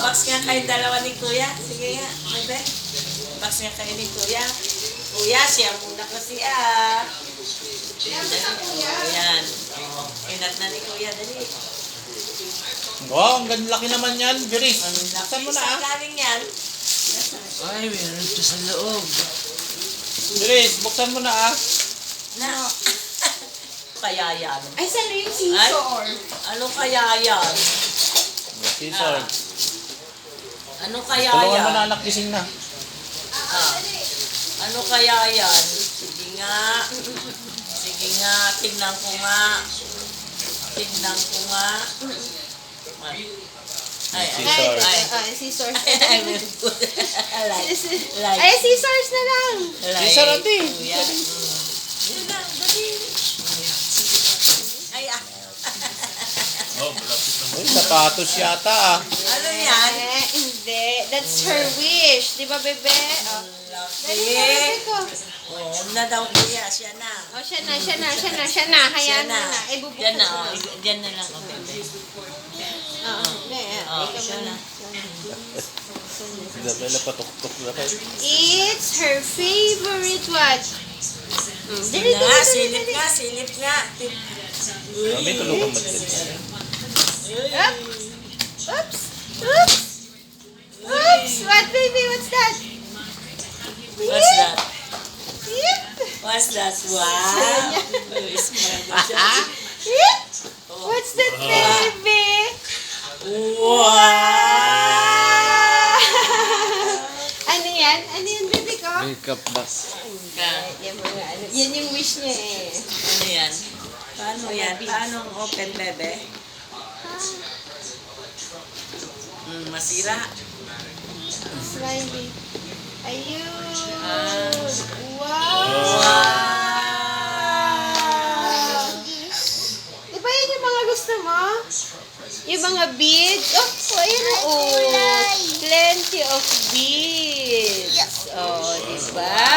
Box nga kayo dalawa ni Kuya. Sige nga, bebe. Box nga kayo ni Kuya. Kuya, siya muna kasi Ayan. Inat na ni Kuya, dali. Wow, ang ganda laki naman yan, Biris. Saan mo na Saan galing yan? Ay, meron ito sa loob. Biris, buksan mo na Na. Kaya yan. Ay, saan yung scissor? Ano kaya yan? Scissor. Ano kaya Tulungan yan? mo na anak, gising na. Ano kaya yan? Sige nga. Sige nga, tingnan ko nga. Tingnan ko nga. Ay, Scissor. Ay, scissors na lang. Ay, very good. Like. Ay, scissors na lang. Scissor, ate. Kuya. Yun lang, dali. Ay, Uy, sapatos yata Ano yan? Hindi. That's her wish. Di ba, bebe? Oh. Dali na, Laki. bebe ko. Oo na daw kuya, siya na. Oh, siya na. Hayaan mo na. Eh, bubuksan Diyan na, mo oh. Diyan na lang, okay. Ikaw Siya na. Isabela, patok-tok na kayo. It's her favorite what? Sige nga, silip nga, silip nga. Mami, tulungan mo din. Up. Oops. Oops. Oops. What, baby? What's that? What's that? Yep. What's that? Wow! Smile. Yep. What's that, baby? Wow! Ano yan? Ano yan, baby ko? Makeup box. Yan mga ano. Yan yung wish niya eh. Ano yan? Paano yan? Paano ang open, bebe? Masira. Smiley. Ayun. Wow! Di ba yan yung mga gusto mo? Yung mga beads? Oh, ayun. Oh, plenty of beads. Oh, di ba?